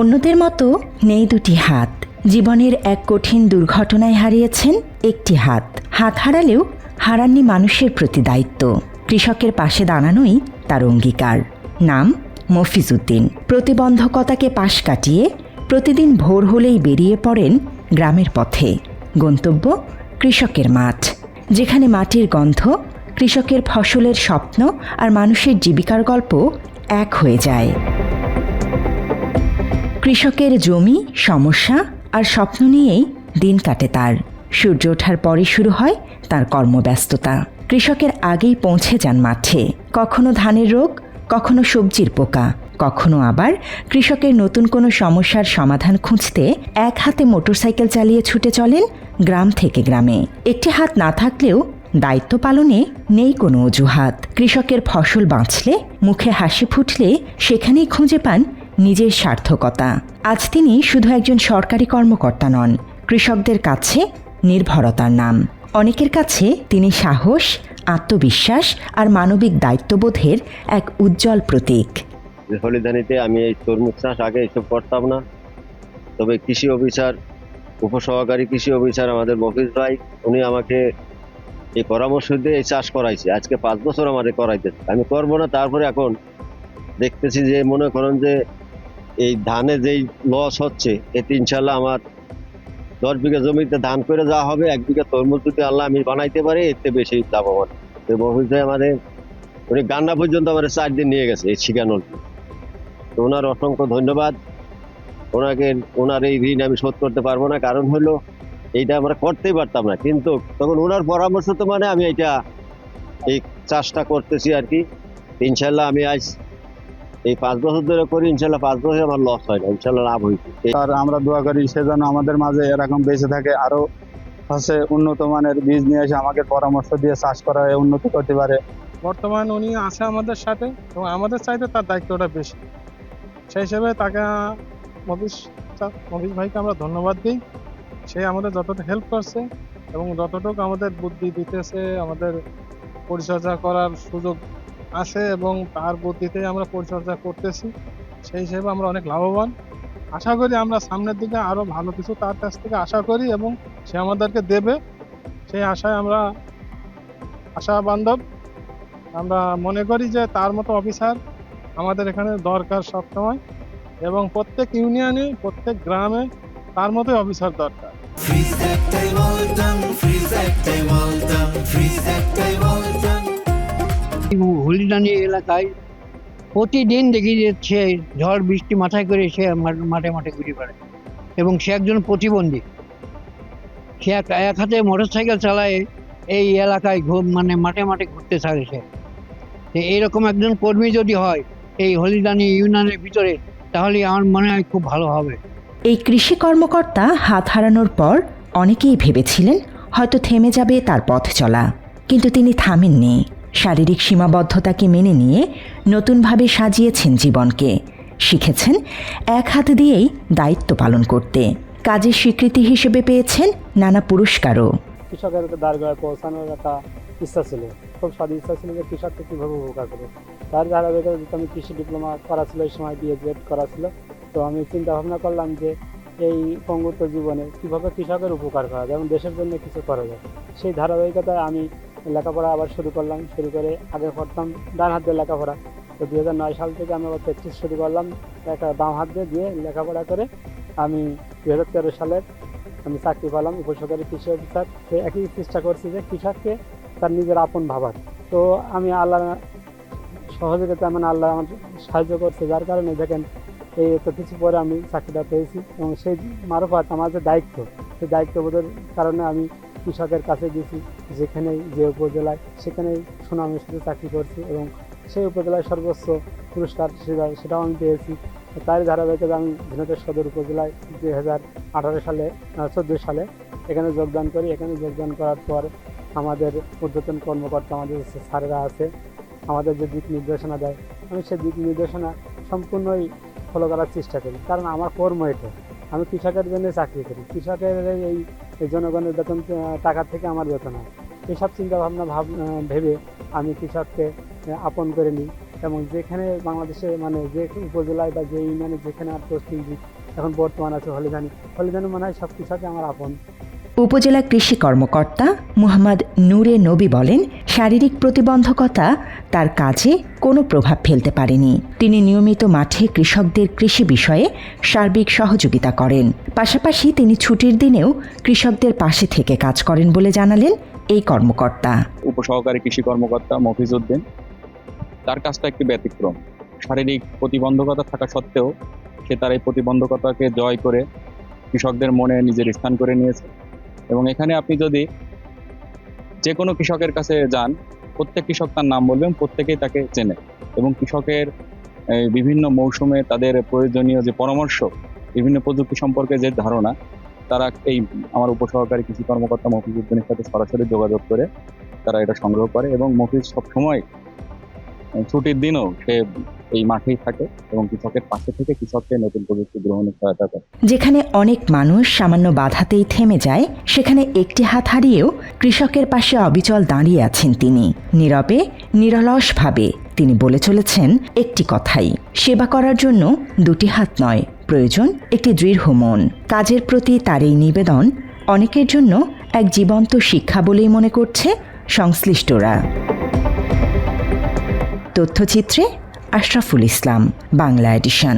অন্যদের মতো নেই দুটি হাত। জীবনের এক কঠিন দুর্ঘটনায় হারিয়েছেন একটি হাত। হাত হারালেও হারাননি মানুষের প্রতি দায়িত্ব। কৃষকের পাশে দাঁড়ানোই তার অঙ্গীকার। নাম মফিজ উদ্দিন। প্রতিবন্ধকতাকে পাশ কাটিয়ে প্রতিদিন ভোর হলেই বেরিয়ে পড়েন গ্রামের পথে। গন্তব্য কৃষকের মাঠ, যেখানে মাটির গন্ধ, কৃষকের ফসলের স্বপ্ন আর মানুষের জীবিকার গল্প এক হয়ে যায়। কৃষকের জমি, সমস্যা আর স্বপ্ন নিয়েই দিন কাটে তার। সূর্য ওঠার পরে শুরু হয় তার কর্মব্যস্ততা। কৃষকের আগেই পৌঁছে যান মাঠে। কখনো ধানের রোগ, কখনো সবজির পোকা, কখনো আবার কৃষকের নতুন কোনো সমস্যার সমাধান খুঁজতে এক হাতে মোটরসাইকেল চালিয়ে ছুটে চলেন গ্রাম থেকে গ্রামে। একটি হাত না থাকলেও দায়িত্ব পালনে নেই কোনো অজুহাত। কৃষকের ফসল বাঁচলে, মুখে হাসি ফুটলে সেখানেই খুঁজে পান নিজের সার্থকতা। আজ তিনি শুধু একজন সরকারি কর্মকর্তা নন, কৃষকদের কাছে নির্ভরতার নাম। অনেকের কাছে তিনি সাহস, আত্মবিশ্বাস আর মানবিক দায়িত্ববোধের এক উজ্জ্বল প্রতীক। হলিদানিতে আমি এই তরমুজ চাষ আগে এসব করতাম না, তবে কৃষি অফিসার, উপসহকারী কৃষি অফিসার আমাদের মফিজ ভাই, উনি আমাকে এই পরামর্শ দিয়ে এই চাষ করাইছে। আজকে 5 বছর আমাদের করাইতেছে। আমি করবো না, তারপরে এখন দেখতেছি যে মনে করেন যে এই ধানে যেই লস হচ্ছে, এতে ইনশাল্লাহ আমার 10 বিঘা জমিতে ধান করে যাওয়া হবে, 1 বিঘা তরমুজ যদি আল্লাহ আমি বানাইতে পারি, এতে বেশি লাভবান। তো মফিজ ভাই আমাদের, উনি গান্না পর্যন্ত আমাদের 4 দিন নিয়ে গেছে এই শিখানোর। তো ওনার অসংখ্য ধন্যবাদ। ওনার এই ঋণ আমি শোধ করতে পারবো না, কারণ হলো এইটা আমরা করতেই পারতাম না, কিন্তু তখন ওনার পরামর্শ তো মানে আমি এই চাষটা করতেছি আর কি। ইনশাল্লাহ আমি আজ এই 5 বছর ধরে করি, ইনশাল্লাহ 5 বছর আমার লস হয় না, ইনশাল্লাহ লাভ হয়েছে। আর আমরা দোয়া করি সে যেন আমাদের মাঝে এরকম বেঁচে থাকে, আরো উন্নত মানের বীজ নিয়ে এসে আমাকে পরামর্শ দিয়ে চাষ করা উন্নতি করতে পারে। বর্তমান উনি আছে আমাদের সাথে এবং আমাদের চাইতে তার দায়িত্বটা বেশি। সেই হিসেবে তাকে মফিজ ভাইকে আমরা ধন্যবাদ দিই। সে আমাদের যতটা হেল্প করছে এবং যতটুকু আমাদের বুদ্ধি দিতেছে, আমাদের পরিচর্যা করার সুযোগ আছে এবং তার বুদ্ধিতে আমরা পরিচর্যা করতেছি। সেই হিসেবে আমরা অনেক লাভবান। আশা করি আমরা সামনের দিকে আরো ভালো কিছু তার কাছ থেকে আশা করি এবং সে আমাদেরকে দেবে, সেই আশায় আমরা আশা বান্ধব। আমরা মনে করি যে তার মতো অফিসার আমাদের এখানে দরকার সবসময়, এবং প্রত্যেক ইউনিয়নে, প্রত্যেক গ্রামে তার মতোই অফিসার দরকার। হলিদানি এলাকায় প্রতিদিন দেখি যাচ্ছে ঝড় বৃষ্টি মাথায় করে সে মাঠে মাঠে ঘুরে বেড়ায়, এবং সে একজন প্রতিবন্ধী। সে এক হাতে মোটরসাইকেল চালায় এই এলাকায় মাঠে মাঠে ঘুরতে থাকে সে। এইরকম একজন কর্মী যদি হয় এই হলিদানি ইউনিয়নের ভিতরে, তাহলে আমার মনে হয় খুব ভালো হবে। এই কৃষি কর্মকর্তা হাত হারানোর পর অনেকেই ভেবেছিলেন হয়তো থেমে যাবে তার পথ চলা, কিন্তু তিনি থামেননি। শারীরিক সীমাবদ্ধতাকে মেনে নিয়ে নতুনভাবে সাজিয়েছেন জীবনকে। শিখেছেন এক হাত দিয়েই দায়িত্ব পালন করতে। কাজের স্বীকৃতি হিসেবে পেয়েছেন নানা পুরস্কারও। কৃষকের দ্বারগায় পৌঁছানোর একটা ইচ্ছা ছিল, খুব স্বাদ ইচ্ছা ছিল যে কৃষককে কীভাবে উপকার করবে। তার ধারাবাহিকতা যেহেতু আমি কৃষি ডিপ্লোমা করা ছিল, এই সময় BA করা ছিল, তো আমি চিন্তা ভাবনা করলাম যে এই পঙ্গুত্ব জীবনে কীভাবে কৃষকের উপকার করা যায় এবং দেশের জন্য কিছু করা যায়। সেই ধারাবাহিকতায় আমি লেখাপড়া আবার শুরু করলাম। শুরু করে আগে পড়তাম ডান হাত দিয়ে লেখাপড়া, তো 2009 সাল থেকে আমি আবার প্র্যাকটিস শুরু করলাম একটা বাম হাত দিয়ে লেখাপড়া করে। আমি 2013 সালের আমি চাকরি পেলাম উপসহকারী কৃষি অফিসার। তো একই চেষ্টা করছি যে কৃষককে তার নিজের আপন ভাবার। তো আমি আল্লাহ সহযোগিতা, আল্লাহ আমার সাহায্য করছে, যার কারণে দেখেন এই এত কিছু পরে আমি চাকরিটা পেয়েছি। এবং সেই মারফত আমার যে দায়িত্ব, সেই দায়িত্ববোধের কারণে আমি কৃষকের কাছে গেছি, যেখানেই যে উপজেলায় সেখানেই সুনামের সাথে চাকরি করছি, এবং সেই উপজেলায় সর্বোচ্চ পুরস্কার সেটাও আমি পেয়েছি। তার ধারাবাহিকতা আমি ঝিনাইদহ সদর উপজেলায় 2014 সালে এখানে যোগদান করি। এখানে যোগদান করার পর আমাদের ঊর্ধ্বতন কর্মকর্তা, আমাদের স্যারেরা আছে, আমাদের যে দিক নির্দেশনা দেয়, আমি সেই দিক নির্দেশনা সম্পূর্ণই ফলো করার চেষ্টা করি। কারণ আমার কর্ম এটা, আমি কৃষকের জন্য চাকরি করি। কৃষকের এই জনগণের বেতন টাকা থেকে আমার বেতন হয়। এসব চিন্তাভাবনা ভেবে আমি কৃষককে আপন করে নিই এবং যেখানে বাংলাদেশে মানে যে উপজেলায় বা যে ইউনিয়নে যেখানে আর পোস্টিং এখন বর্তমান আছে হলিদানি মনে হয় সব কিছু আমার আপন। উপজেলা কৃষি কর্মকর্তা মুহাম্মদ নূরে নবী বলেন, শারীরিক প্রতিবন্ধকতা তার কাজে কোনো প্রভাব ফেলতে পারেনি। তিনি নিয়মিত মাঠে কৃষকদের কৃষি বিষয়ে সার্বিক সহযোগিতা করেন। পাশাপাশি তিনি ছুটির দিনেও কৃষকদের পাশে থেকে কাজ করেন বলে জানালেন এই কর্মকর্তা। উপসহকারী কৃষি কর্মকর্তা মফিজ উদ্দিন, তার কাজটা একটি ব্যতিক্রম। শারীরিক প্রতিবন্ধকতা থাকা সত্ত্বেও সে তার এই প্রতিবন্ধকতাকে জয় করে কৃষকদের মনে নিজের স্থান করে নিয়েছে। এবং এখানে আপনি যদি যে কোনো কৃষকের কাছে যান, প্রত্যেক কৃষক তার নাম বলবেন, প্রত্যেকেই তাকে চেনে। এবং কৃষকের বিভিন্ন মৌসুমে তাদের প্রয়োজনীয় যে পরামর্শ, বিভিন্ন প্রযুক্তি সম্পর্কে যে ধারণা, তারা এই আমার উপসহকারী কৃষি কর্মকর্তা মফিজ উদ্দিনের সাথে সরাসরি যোগাযোগ করে তারা এটা সংগ্রহ করে। এবং মফিজ সবসময় ছুটির দিনও সে এই মাঠেই থাকে এবং কৃষকের পাশে থেকে কৃষককে নতুন প্রযুক্তি গ্রহণে সহায়তা করে। যেখানে অনেক মানুষ সামান্য বাধাতেই থেমে যায়, সেখানে একটি হাত হারিয়েও কৃষকের পাশে অবিচল দাঁড়িয়ে আছেন তিনি। নীরবে, নিরলসভাবে তিনি বলে চলেছেন একটি কথাই, সেবা করার জন্য দুটি হাত নয়, প্রয়োজন একটি দৃঢ় মন। কাজের প্রতি তার এই নিবেদন অনেকের জন্য এক জীবন্ত শিক্ষা বলেই মনে করছে সংশ্লিষ্টরা। তথ্যচিত্রে আশরাফুল ইসলাম, বাংলা এডিশন।